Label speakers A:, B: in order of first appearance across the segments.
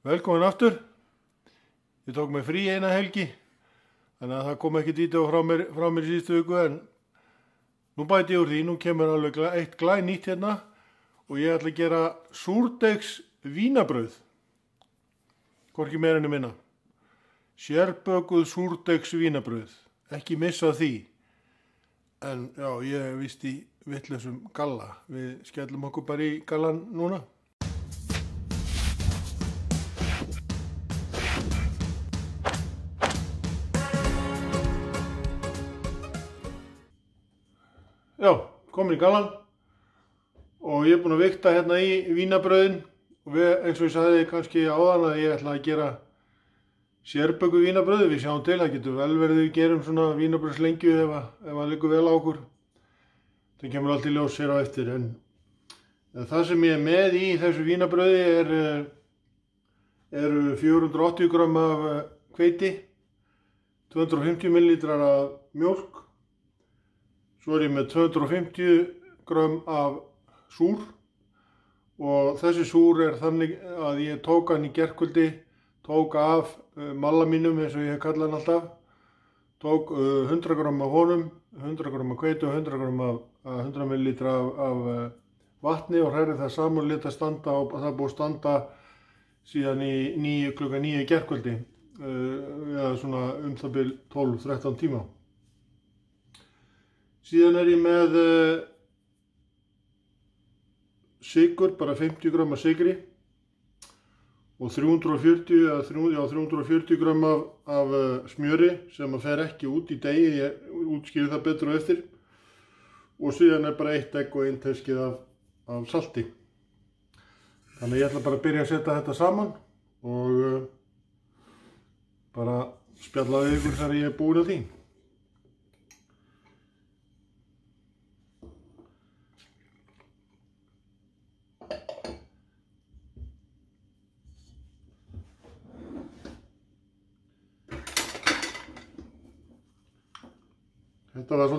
A: Velkomin aftur. Ég tók mig frí eina helgi, þannig að það kom ekki vídeó frá mér síðustu viku, en nú bæti ég úr því, nú kemur alveg eitt glænýtt hérna og ég ætla að gera súrdeigs vínabrauð. Hvorki meira en minna. Sérbökuð súrdeigs vínabrauð. Ekki missa því. En já, ég er víst í vitlausum galla. Við skellum okkur bara í gallan núna. Já, komin í gallan og ég er búinn að vikta hérna í vínabrauðin og eins og ég sagði kannski áðan að ég ætla að gera sérbökuð vínabrauð. Við sjáum til, það getur vel verið við gerum svona vínabrauðslengju ef það liggur vel á okkur. Það kemur allt í ljós hér á eftir, en það sem ég er með í þessu vínabrauði eru 480 grömm af hveiti, 250 millilitrar af mjólk. Svo er ég með 250 grömm af súr og þessi súr er þannig að ég tók hann í gærkvöldi, tók af malla mínum eins og ég hef kallað hann alltaf, tók 100 grömm af honum, 100 grömm af hveiti og 100 grömm af 100 millilitra af vatni og hrærði það saman og lét það standa og það búið að standa síðan í klukkan 9 í gærkvöldi, eða svona það bil 12-13 tíma. Síðan er ég með sykur, bara 50 grömm af sykri og 340 grömm af smjöri sem fer ekki út í degi, ég útskýri það betur á eftir. Og síðan er bara 1 egg og 1 teskið af salti. Þannig að ég ætla bara að byrja að setja þetta saman og bara spjalla við ykkur þegar ég er búinn að því. Þetta var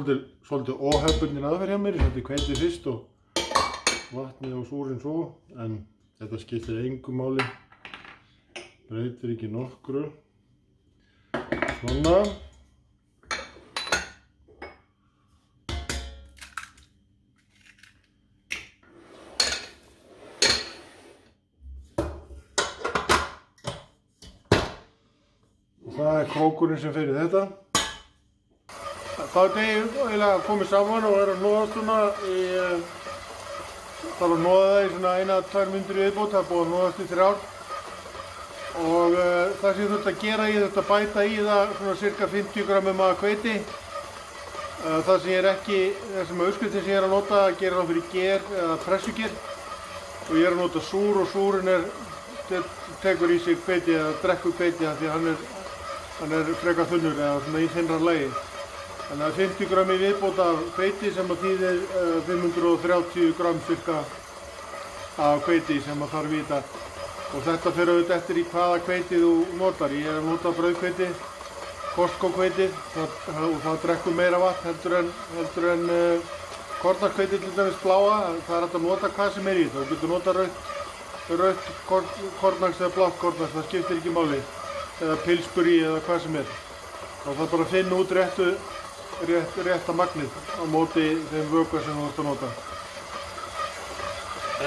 A: svolítið óhefðbundin aðferð hjá mér, ég setti hveitið fyrst og vatnið og súrinn svo, en þetta skiptir engu máli, breytir ekki nokkru. Svona. Og það er krókurinn sem fer í þetta. Það er eiginlega komið saman og að hnoðast svona þarf að hnoða það í svona 1-2 mínútur í viðbót, það er búið að hnoðast í 3 og það sem ég þurfti að gera, ég þurfti að bæta í það svona cirka 50 grömmum af hveiti. Það sem ég er ekki, þessum uppskriftin sem ég er að nota, gerir það fyrir ger eða pressuger og ég er að nota súr og súrinn tekur í sig hveiti eða drekkur hveiti því að hann er frekar þunnur eða svona í þynnra lagi. Þannig að 50 grömm í viðbót af hveiti sem að þýðir 530 grömm cirka af hveiti sem að þarf í þetta. Og þetta fer auðvitað eftir í hvaða hveiti þú notar. Ég er að nota brauðhveiti, Costco hveitið, og það drekkur meira vatn heldur en kornahveiti til dæmis bláa. Það er hægt að nota hvað sem er í það. Þú getur nota rautt kornax eða blátt kornax, það skiptir ekki máli. Eða Pillsbury eða hvað sem er. Og það er bara að finna út rétta magnið á móti þeim vökva sem þú ert að nota.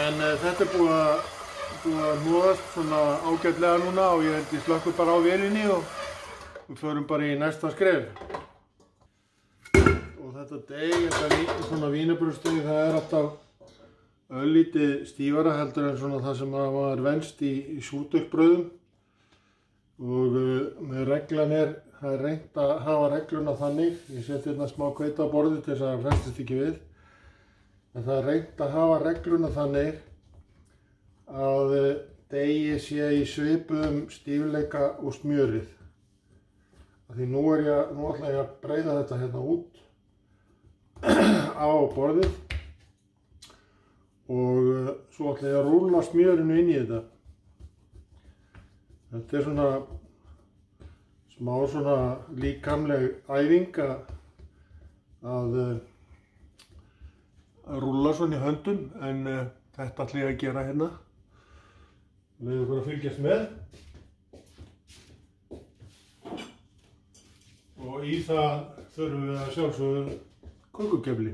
A: En þetta er búið að hnoðast svona ágætlega núna og ég held ég slökkur bara á vélinni og við förum bara í næsta skref. Og þetta deg, svona vínabrauðsdeg, það er alltaf örlítið stífara heldur en svona það sem var venst í súrdeigsbrauðum. Og með reglan það er reynt að hafa regluna þannig, ég seti hérna smá hveiti á borðið til þess að það hrestist ekki við, en það er reynt að hafa regluna þannig að degi sé í svipuðum stífleika og smjörið. Því nú ætla ég að breiða þetta hérna út á borðið og svo ætla ég að rúlla smjörinu inn í þetta. Þetta er svona smá svona líkamleg æfing að rúlla svona í höndum, en þetta ætla ég að gera hérna. Leyfum ykkur að fylgjast með. Og í það þurfum við að sjálfsögðu kökukefli.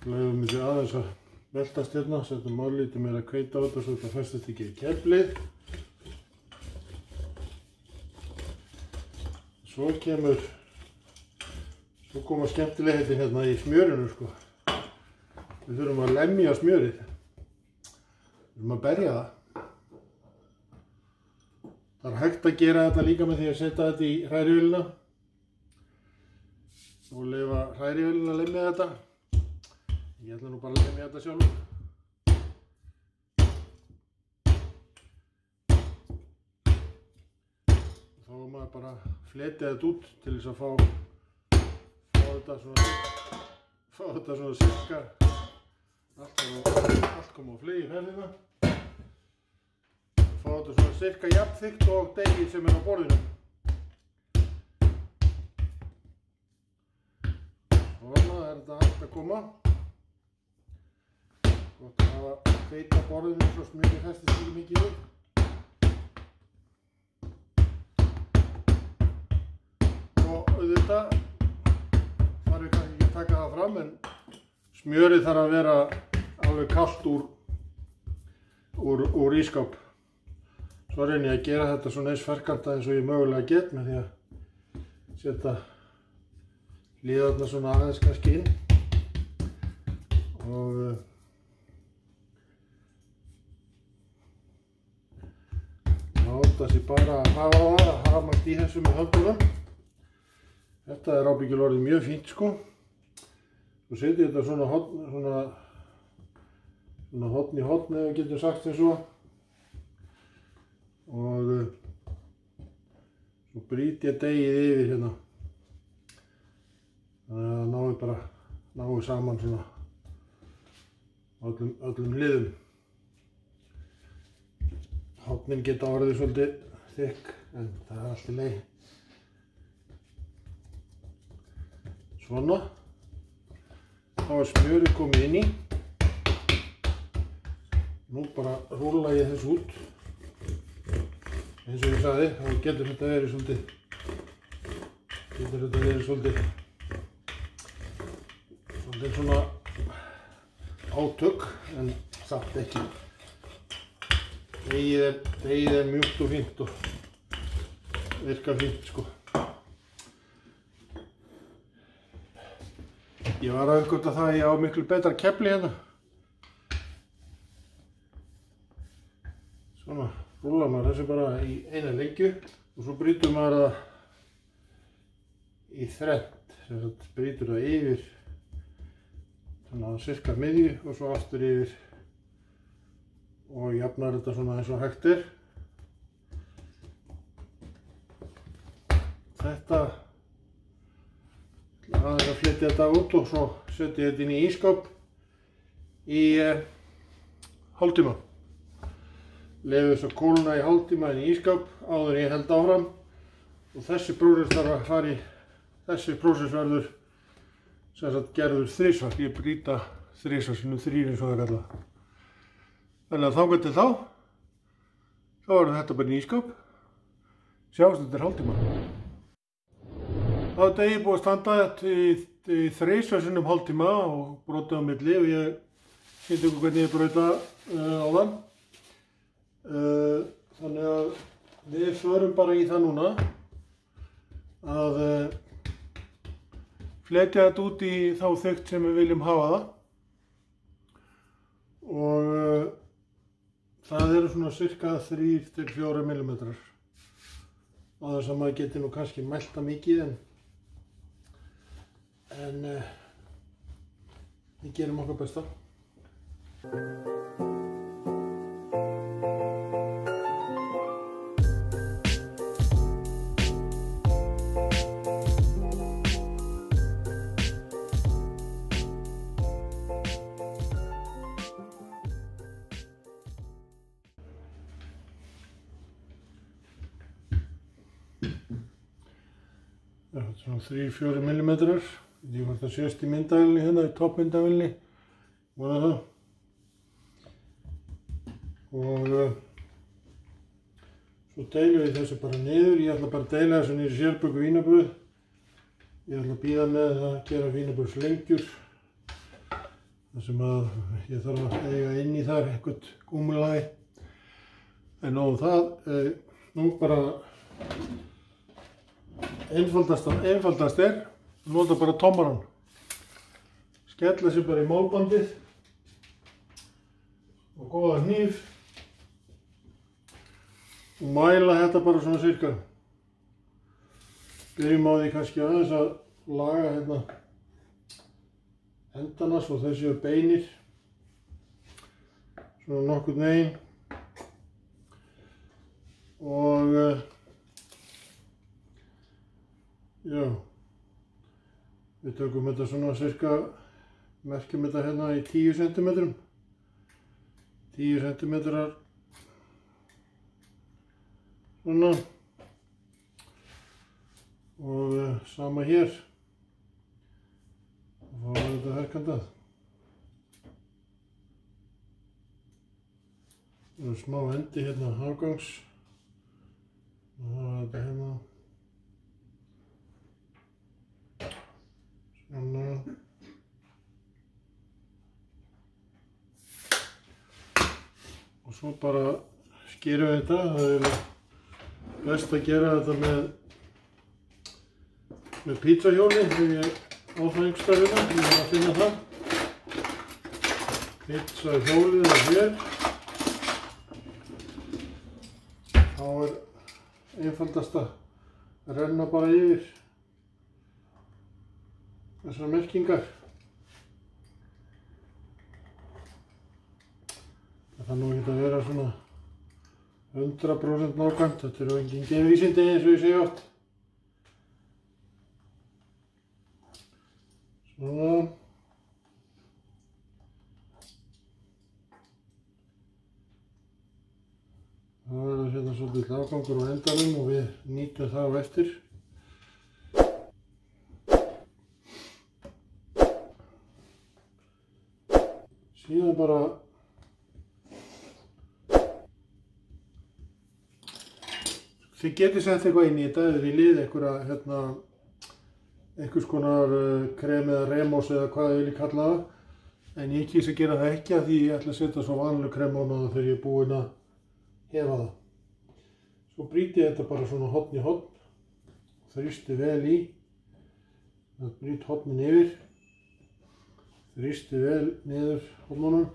A: Leyfum þessi aðeins að veltast hérna, setjum málítið meira hveiti á þetta svo þetta festist ekki í keflið. Svo koma skemmtilegheiti hérna í smjörinu sko. Við þurfum að lemja smjörið. Við þurfum að berja það. Það er hægt að gera þetta líka með því að setja þetta í hrærivélina og leyfa hrærivélina að lemja þetta. Ég ætla nú bara að lemja þetta sjálf. Þá er maður bara að fletja þetta út til þess að fá þetta svona sirka. Allt kom á flegi í ferðina. Fá þetta svona sirka jafnþykkt og deigið sem er á borðinu. Svona er þetta allt að koma. Gott að hafa hveiti á borðinu svo smjörið festist ekki mikið upp. Og auðvitað þarf ég kannski ekki að taka það fram en smjörið þarf að vera alveg kalt úr ísskáp. Svo reyni ég að gera þetta svona eins ferkanta eins og ég mögulega get með því að setja hlíðarnar svona aðeins kannski inn og láta sig bara að hafa það að hamast í þessu með höndunum. Þetta er ábyggilega orðið mjög fínt sko. Svo setjum ég þetta svona horn í horn ef við getum sagt eins og. Og svo brýt ég deigið yfir hérna. Þannig að náum saman svona öllum hliðum. Hornin geta orðið svolítið þykk en það er allt í lagi. Svona. Þá er smjörið komið inn í. Nú bara rúlla ég þessu út. Eins og ég sagði, þá getur þetta verið svolítið svona átök, en samt ekki. Deigið er mjúkt og fínt og virkar fínt sko. Ég var að uppgötva það að ég á miklu betra kefli hérna. Svona. Rúlar maður þessu bara í eina lengju og svo brýtur maður það í þrennt, sem sagt brýtur það yfir svona sirka miðju og svo aftur yfir og jafnar þetta svona eins og hægt er. Þetta aðeins að fletja þetta út og svo setja ég þetta inn í ísskáp í hálftíma. Leyfum þess að kólna í hálftíma inn í ísskáp áður en ég held áfram og þessi prósess verður sem sagt gerður þrisvar. Ég brýta þrisvar sinnum 3 eins og það er kallað. Þannig að þangað til þá verður þetta bara inn í ísskáp. Sjáumst eftir hálftíma. Þá er deigið búið að standa í þrisvar sinnum hálftíma og brotið á milli og ég sýndi ykkur hvernig ég braut það áðan. Þannig að við förum bara í það núna að fletja þetta út í þá þykkt sem við viljum hafa það og það eru svona cirka 3–4 mm á þess að maður geti nú kannski mælt það mikið en við gerum okkar besta. Svona 3–4 mm. Ég veit ekki hvort það sést í myndavélinni hérna, í toppmyndavélinni. Vona það. og svo deilum við þessu bara niður. Ég ætla bara að deila þessu niður í sérböku vínarbrauð. Ég ætla að bíða með að gera vínarbrauðslengjur þar sem að ég þarf að eiga inn í þar eitthvað gúmmulagi. En nóg það, nú bara einfaldast nota bara tómarann. Skella sér bara í málbandið og góða hníf og mæla þetta bara svona cirka. Byrjum á því kannski aðeins að laga hérna endana svo þau séu beinir. Svona nokkurn veginn. Og já, við tökum þetta svona cirka, merkjum þetta hérna í 10 cm. 10 cm svona og sama hér og þá er þetta herkandað. Það er smá endi hérna afgangs og það er þetta hérna svona. Og svo bara skerum við þetta. Það er best að gera þetta með pizzahjóli þegar ég á það einhverstaðina. Ég var að finna það. Pizzahjólið er hér. Þá er einfaldast að renna bara yfir þessar merkingar. Það þarf nú ekki að vera svona 100% nákvæmt. Þetta eru engin geðvísindi eins og ég segi oft. Svona. Það verður hérna svolítið afgangur á endanum og við nýtum það á eftir. Síðan bara þið getið sett eitthvað inn í þetta eða í lið einhvers konar krem eða remos eða hvað ég vilji kalla það. En ég kýs að gera það ekki af því ég ætla að setja svo vanlega krem á það þegar ég er búinn að hefa það. Svo brýti ég þetta bara svona horn í horn. Þrýsti vel í. Það brýt hornin yfir. Þrýsti vel niður hornunum.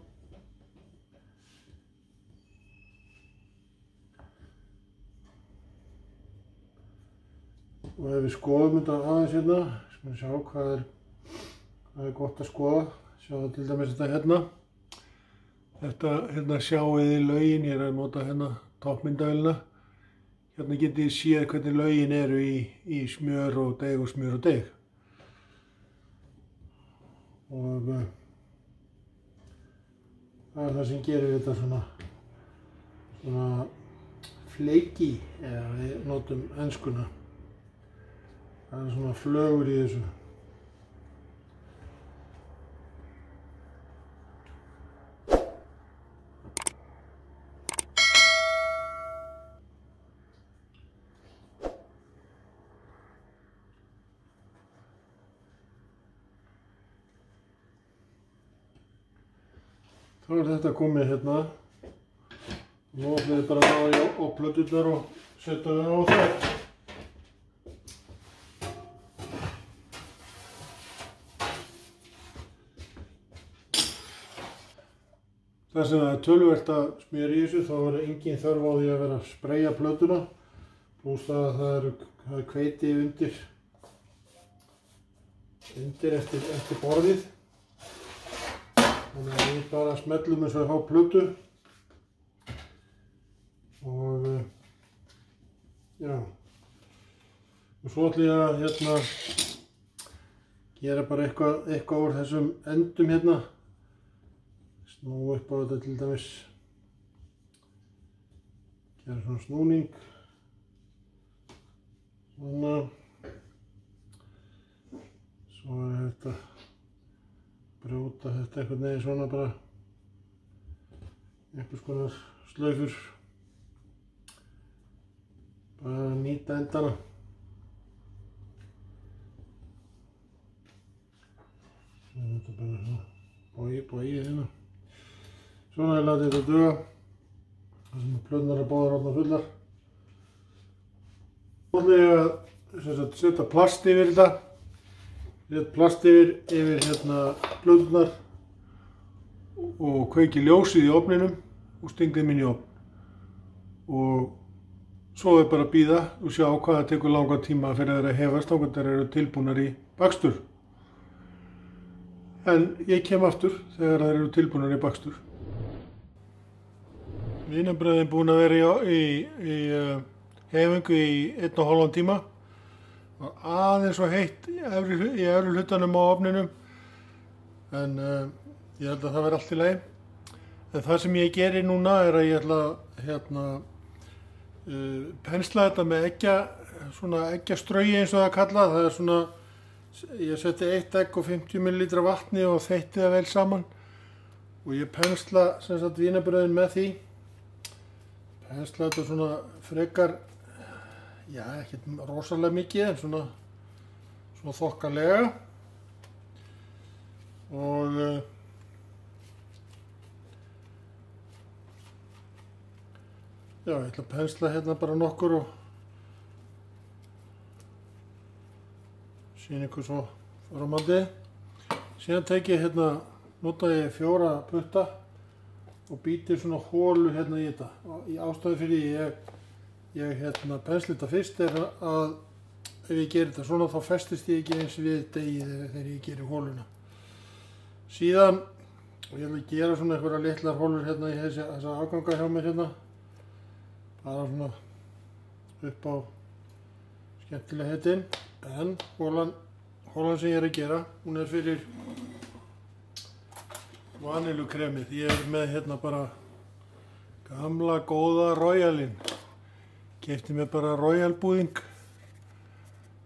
A: Og ef við skoðum þetta aðeins hérna, skulum sjá hvað er gott að skoða. Sjáðu til dæmis þetta hérna. Þetta hérna sjáið þið lögin, ég er að nota hérna toppmyndavélina. Hérna getið þið séð hvernig lögin eru í smjör og deig og smjör og deig. Og það er það sem gerir þetta svona flaky, eða við notum enskuna. Það er svona flögur í þessu. Þá er þetta komið hérna. Nú ætlum við bara að ná á plöturnar og setja þau á þær. Þar sem það er töluvert að smjör í þessu, þá er engin þörf á því að vera að spreyja plötuna. Plús það er hveiti undir eftir borðið. Þannig að við bara smellum þess að fá plötu. Og já. Og svo ætlum ég að hérna gera bara eitthvað úr þessum endum hérna. Snúa upp á þetta til dæmis. Gera svona snúning. Svona. Svo er þetta brjóta þetta einhvern veginn svona bara einhvers konar slaufur. Bara nýta endana. Þetta bara svona bogið hérna. Svona látið þetta duga. Það sem plöturnar báðar orðnar fullar. Nú ætla ég að setja plast yfir þetta. Set plast yfir hérna plöturnar og kveiki ljósið í ofninum og stinga þeim inn í ofn. Og svo bara að bíða og sjá hvað það tekur langan tíma fyrir þær að hefast þangað þær eru tilbúnar í bakstur. En ég kem aftur þegar þær eru tilbúnar í bakstur. Vínarbrauðin búin að vera í hefingu í 1,5 tíma. Var aðeins og heitt í efri hlutanum á ofninum. En ég held að það verði allt í lagi. En það sem ég geri núna er að ég ætla pensla þetta með eggjastrauji eins og það kallað. Það er svona, ég seti 1 egg og 50 ml vatni og þeytti það vel saman. Og ég pensla sem sagt vínarbrauðin með því. Pensla þetta svona frekar, já ekkert rosalega mikið en svona þokkalega. Og já, ég ætla að pensla hérna bara nokkur og sýna ykkur svo framhaldið. Síðan tek ég hérna, nota ég 4 putta og býti svona hólu hérna í þetta. Í ástæðu fyrir ég pensla þetta fyrst er að ef ég gerir þetta svona þá festist ég ekki eins við degið þegar ég gerir hóluna. Síðan, og ég ætla að gera svona einhverja litlar hólur hérna í þessa afganga hjá mér hérna. Bara svona upp á skemmtilega heitin. En hólan sem ég er að gera, hún er fyrir vanilukremið. Ég er með hérna bara gamla góða Royalinn. Keypti mér bara Royal búðing.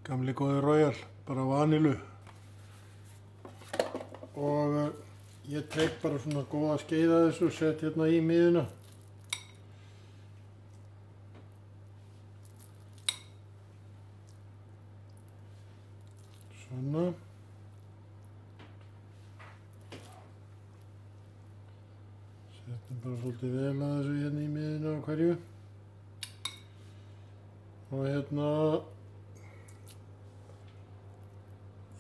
A: Gamli góði Royal, bara vanilu. Og ég tek bara svona góða skeið af þessu og set hérna í miðuna. Svona. Setjum bara svolítið vel að þessu hérna í miðuna á hverju. Og hérna,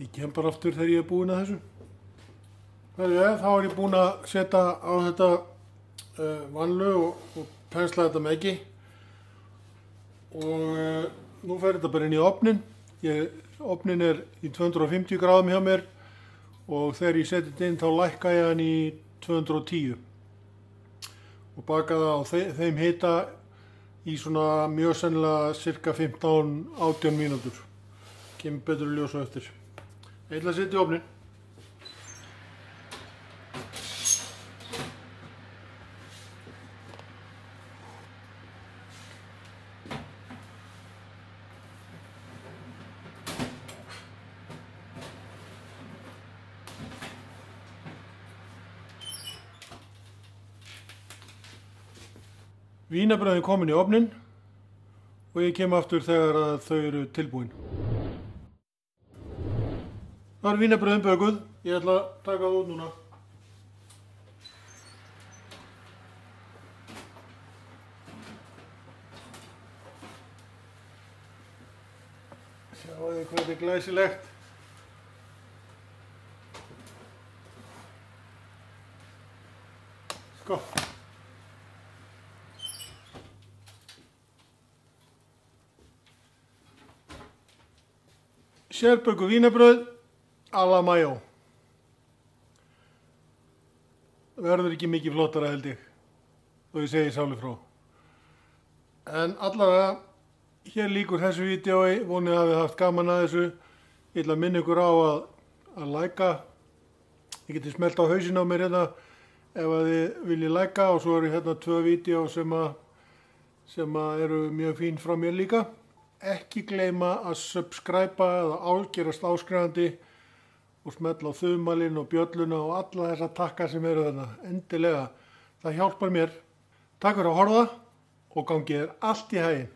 A: ég kem bara aftur þegar ég er búinn að þessu. Þá er ég búinn að setja á þetta vanlu og pensla þetta með eggi. Og nú fer þetta bara inn í ofnin. Ofnin er í 250 gráðum hjá mér og þegar ég seti þetta inn þá lækka ég hann í 210 og baka það á þeim hita í svona mjög sennilega cirka 15-18 mínútur. Kemur betur í ljós á eftir. Ég ætla að setja í ofnin. Vínarbrauðin komin í ofnin og ég kem aftur þegar þau eru tilbúin. Það er vínarbrauðin bökuð. Ég ætla að taka það út núna. Sjáu þið hvað þetta er glæsilegt. Sko. Sérbökuð vínarbrauð à la mayo. Verður ekki mikið flottara held ég, þó ég segi sálu frá. En allavega, hér lýkur þessu vídeói, vonið að þið haft gaman að þessu. Ég ætla að minna ykkur á að læka. Ég geti smellt á hausinn á mér hérna ef að þið viljið læka og svo eru hérna 2 vídeó sem eru mjög fín frá mér líka. Ekki gleyma að subscriba eða gerast áskrifandi og smetla á þumalinn og bjölluna og alla þessa takka sem eru þarna. Endilega, það hjálpar mér. Takk fyrir að horfa og gangi þér allt í haginn.